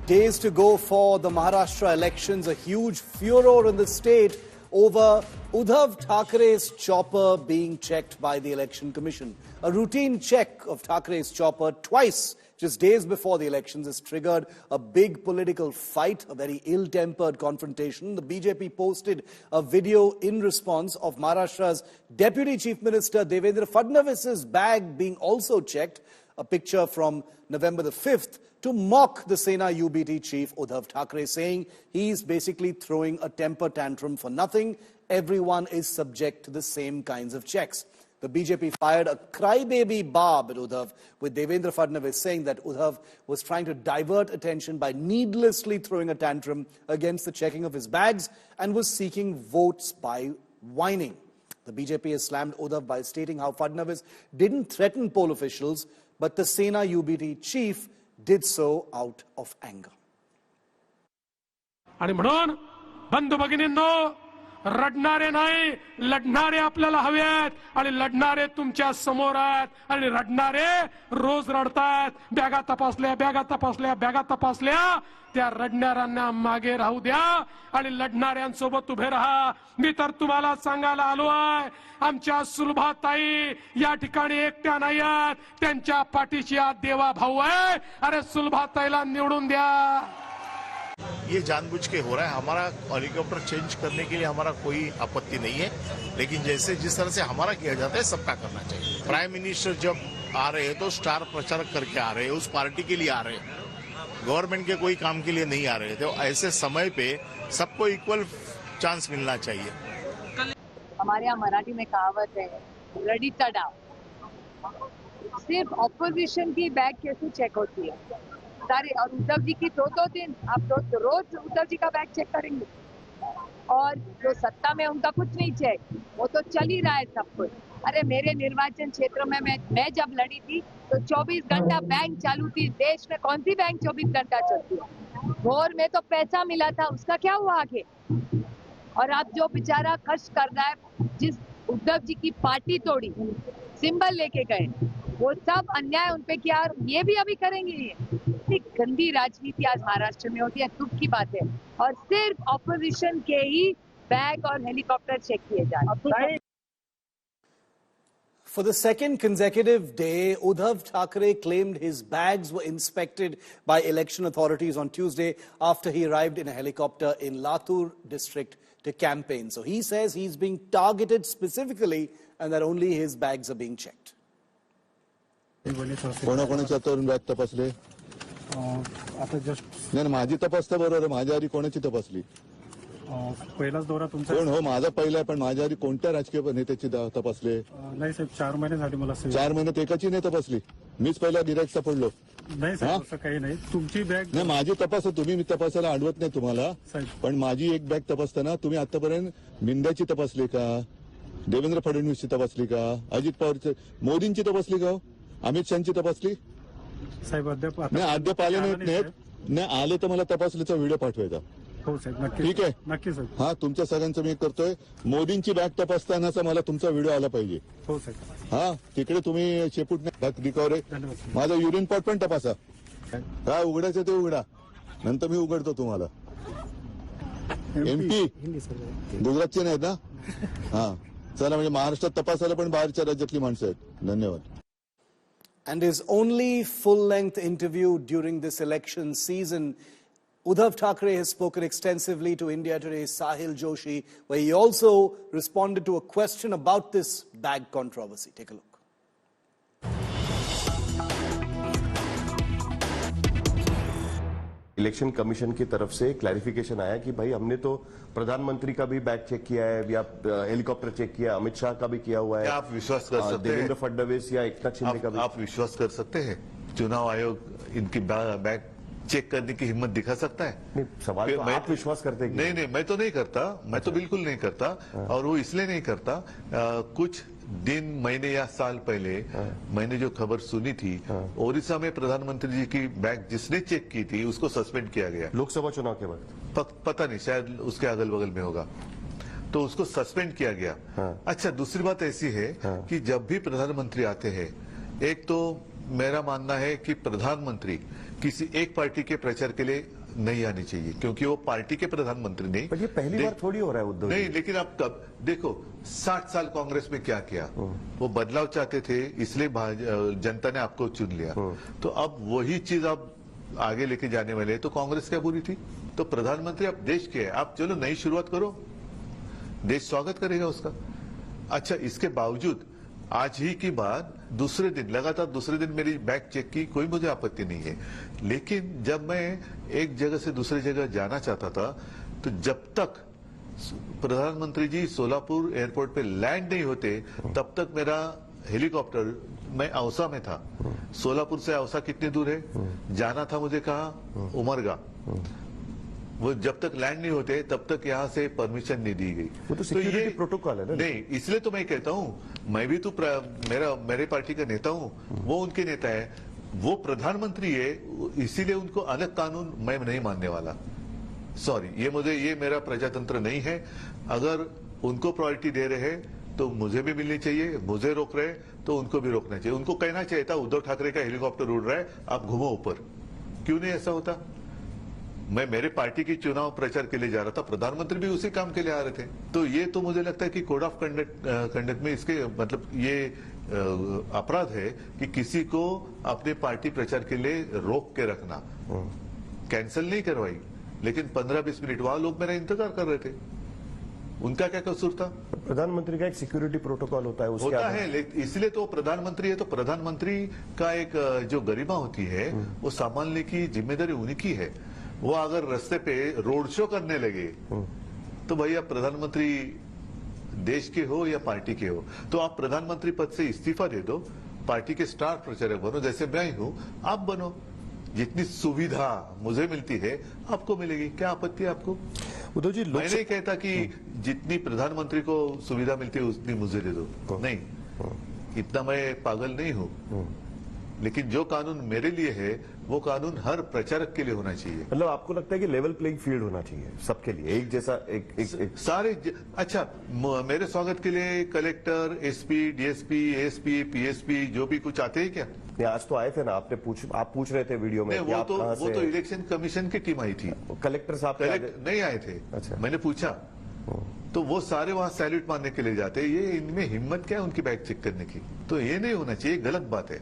Days to go for the Maharashtra elections, a huge furor in the state over Uddhav Thackeray's chopper being checked by the Election Commission. A routine check of Thackeray's chopper twice, just days before the elections, has triggered a big political fight, a very ill-tempered confrontation. The BJP posted a video in response of Maharashtra's Deputy Chief Minister Devendra Fadnavis's bag being also checked, a picture from November the 5th, to mock the Sena UBT chief Uddhav Thackeray, saying he's basically throwing a temper tantrum for nothing. Everyone is subject to the same kinds of checks. The BJP fired a crybaby barb at Uddhav, with Devendra Fadnavis saying that Uddhav was trying to divert attention by needlessly throwing a tantrum against the checking of his bags and was seeking votes by whining. The BJP has slammed Uddhav by stating how Fadnavis didn't threaten poll officials, but the Sena UBT chief did so out of anger. आणि म्हणून बंधू भगिनींनो, रडणारे नाही, लढणारे आपल्याला हवे आहेत आणि लढणारे तुमच्या समोर आहेत आणि रडणारे रोज रडतात. बॅगा तपासल्या त्या रडणाऱ्यांना मागे राहू द्या आणि लढणाऱ्यांसोबत उभे राहा. मी तर तुम्हाला सांगायला आलो आहे, आमच्या सुलभाताई या ठिकाणी एकट्या नाही आहेत, त्यांच्या पाठीशी देवा भाऊ आहे. अरे सुलभाताईला निवडून द्या. ये जानबूझ के हो रहा है. हमारा हेलीकॉप्टर चेंज करने के लिए हमारा कोई आपत्ति नहीं है, लेकिन जिस तरह से हमारा किया जाता है सबका करना चाहिए. प्राइम मिनिस्टर जब आ रहे हैं तो स्टार प्रचारक करके आ रहे हैं, उस पार्टी के लिए आ रहे हैं, गवर्नमेंट के कोई काम के लिए नहीं आ रहे थे. तो ऐसे समय पे सबको इक्वल चांस मिलना चाहिए. हमारे यहाँ मराठी में कहावत है, रेडी तड़ा. सिर्फ ऑपोजिशन की बैग कैसे चेक होती है सारे, और उद्धव जी की दो दिन आप रोज उद्धव जी का बैग चेक करेंगे. और जो सत्ता में उनका कुछ नहीं चेक, वो तो चल ही रहा है सब कुछ. अरे मेरे निर्वाचन क्षेत्र में मैं जब लड़ी थी तो 24 घंटा बैंक चालू थी. देश में कौन सी बैंक 24 घंटा चलती है? भोर में तो पैसा मिला था, उसका क्या हुआ आगे? और आप जो बेचारा कष्ट कर रहा है, जिस उद्धव जी की पार्टी तोड़ी, सिंबल लेके गए, वो सब अन्याय उनपे किया, ये भी अभी करेंगे. ये इतनी गंदी राजनीति आज महाराष्ट्र में होती है, दुख की बात है. और सिर्फ ऑपोजिशन के ही बैग और हेलीकॉप्टर चेक किए जा रहे हैं. For the second consecutive day, Uddhav Thackeray claimed his bags were inspected by election authorities on Tuesday after he arrived in a helicopter in Latur district to campaign. So he says he's being targeted specifically and that only his bags are being checked. कोणाकोणाच्या तरुण bag तपासले? आता just नाही, माझी तपासता बरोबर. माझ्या आधी कोणाची तपासली? पहिलाच दौरा तुमचा. कोण हो? माझा पहिला आहे, पण माझ्या आधी कोणत्या राजकीय नेत्याची तपासले? नाही साहेब, 4 महिने झाले मला. 4 महिन्यात एकाची नाही तपासली. मीच पहिला गिराईक सापडलो. नाही साहेब, असं काही नाही. तुमची बॅग नाही, माझी तपास तुम्ही तपासायला अडवत नाही तुम्हाला, पण माझी एक बॅग तपासताना तुम्ही आतापर्यंत मिंद्याची तपासली का? देवेंद्र फडणवीसची तपासली का? अजित पवारची, मोदींची तपासली का? अमित शहाची तपासली? साहेब अद्याप आले नाहीत. नाही आले तर मला तपासलीचा व्हिडिओ पाठवायचा. हो साहेब, नक्की. ठीक आहे, नक्की साहेब. हा, तुमच्या सगळ्यांचं मी करतोय. मोदींची बॅग तपासतानाचा मला तुमचा व्हिडिओ आला पाहिजे. हो साहेब. हा, तिकडे तुम्ही शेपूट नाही रिकव्हरी. माझा युरिन पॉट पण तपासा. काय उघडायचं ते उघडा, नंतर मी उघडतो तुम्हाला. MP गुजरातचे नाहीत ना? हा, चला. म्हणजे महाराष्ट्रात तपासायला पण बाहेरच्या राज्यातली माणसं आहेत. धन्यवाद. And his only full-length interview during this election season, Uddhav Thackeray has spoken extensively to India Today's Sahil Joshi, where he also responded to a question about this bag controversy. Take a look. Election commission की तरफ से clarification आया कि भाई हमने तो प्रधानमंत्री का भी बैग चेक किया है, या हेलीकॉप्टर चेक किया, अमित शाह का भी किया हुआ है. आप विश्वास कर सकते हैं? देवेंद्र फडणवीस या एकनाथ शिंदे का भी. आप विश्वास कर सकते हैं? चुनाव आयोग इनकी बैग चेक करने की हिम्मत दिखा सकता है? नहीं, सवाल तो आप विश्वास करते हैं? नहीं, मैं तो नहीं करता. मैं तो बिल्कुल नहीं करता. और वो इसलिए नहीं करता, कुछ दिन, महीने या साल पहले मैंने जो खबर सुनी थी, ओडिशा में प्रधानमंत्री जी की बैग जिसने चेक की थी उसको सस्पेंड किया गया. लोकसभा चुनाव के वक्त पता नहीं, शायद उसके अगल बगल में होगा, तो उसको सस्पेंड किया गया. अच्छा, दूसरी बात ऐसी है कि जब भी प्रधानमंत्री आते हैं, एक तो मेरा मानना है कि प्रधानमंत्री किसी एक पार्टी के प्रचार के लिए नहीं आनी चाहिए, क्योंकि वो पार्टी के प्रधानमंत्री नहीं। पर ये पहली बार थोड़ी हो रहा है उद्धव जी। नहीं, लेकिन आप कब देखो 60 साल कांग्रेस में क्या किया, वो बदलाव चाहते थे, इसलिए जनता ने आपको चुन लिया। तो अब वही चीज आप आगे लेके जाने वाले हैं, तो कांग्रेस क्या बुरी थी? तो प्रधानमंत्री आप देश के हैं, आप चलो नई शुरुआत करो, देश स्वागत करेगा उसका। अच्छा, इसके बावजूद आज ही की बात दूसरे दिन, लगातार दूसरे दिन मेरी बैग चेक की, कोई मुझे आपत्ति नहीं है। लेकिन जब मैं एक जगह से दूसरी जगह जाना चाहता था, तो जब तक प्रधानमंत्री जी सोलापुर एयरपोर्ट पे लैंड नहीं होते, तब तक मेरा हेलीकॉप्टर, मैं औसा में था, सोलापुर से औसा कितनी दूर है, जाना था मुझे कहा उमरगा, वो जब तक लैंड नहीं होते तब तक यहाँ से परमिशन नहीं दी गई। वो तो सिक्योरिटी प्रोटोकॉल है ना। नहीं, इसलिए तो मैं कहता हूँ, मैं भी तो मेरे पार्टी का नेता हूँ, वो उनके नेता है, वो प्रधानमंत्री है, इसीलिए उनको अलग कानून मैं नहीं मानने वाला। सॉरी, ये मेरा प्रजातंत्र नहीं है। अगर उनको प्रायोरिटी दे रहे हैं तो मुझे भी मिलनी चाहिए, मुझे रोक रहे तो उनको भी रोकना चाहिए। उनको कहना चाहिए था उद्धव ठाकरे का हेलीकॉप्टर उड़ रहा है, आप घूमो ऊपर। क्यों नहीं ऐसा होता? मैं मेरे पार्टी की चुनाव प्रचार के लिए जा रहा था, प्रधानमंत्री भी उसी काम के लिए आ रहे थे। तो ये तो मुझे लगता है कि कोड ऑफ कंडक्ट में इसके मतलब ये अपराध है कि किसी को अपने पार्टी प्रचार के लिए रोक के रखना। कैंसिल नहीं करवाई, लेकिन 15-20 मिनट वहां लोग मेरा इंतजार कर रहे थे, उनका क्या कसूर था? प्रधानमंत्री का एक सिक्योरिटी प्रोटोकॉल होता है, उसके होता है, इसलिए तो प्रधानमंत्री है, तो प्रधानमंत्री का एक जो गरिमा होती है वो संभालने की जिम्मेदारी उन्हीं की है। वो अगर रास्ते पे रोड शो करने लगे तो भैया प्रधानमंत्री देश के हो या पार्टी के हो, तो आप प्रधानमंत्री पद से इस्तीफा दे दो, पार्टी के स्टार प्रचारक बनो, जैसे मैं हूं, आप बनो। जितनी सुविधा मुझे मिलती है आपको मिलेगी, क्या आपत्ति है आपको? उद्धव जी, मैं नहीं कहता कि जितनी प्रधानमंत्री को सुविधा मिलती है उतनी मुझे दे दो, नहीं, इतना मैं पागल नहीं हूं। लेकिन जो कानून मेरे लिए है वो कानून हर प्रचारक के लिए होना चाहिए। मतलब आपको लगता है कि लेवल प्लेइंग फील्ड होना चाहिए सबके लिए, एक जैसा एक सारे अच्छा, मेरे स्वागत के लिए collector, SP, DSP, ASP, PSP जो भी कुछ आते हैं क्या? नहीं, आज तो आए थे ना, आप पूछ रहे थे वीडियो में। वो तो इलेक्शन कमीशन की टीम आई थी, कलेक्टर साहब नहीं आए थे। अच्छा। मैंने पूछा तो वो सारे वहां सैल्यूट मारने के लिए जाते हैं। ये इनमें हिम्मत क्या है उनकी बैग चेक करने की? तो ये नहीं होना चाहिए, गलत बात है।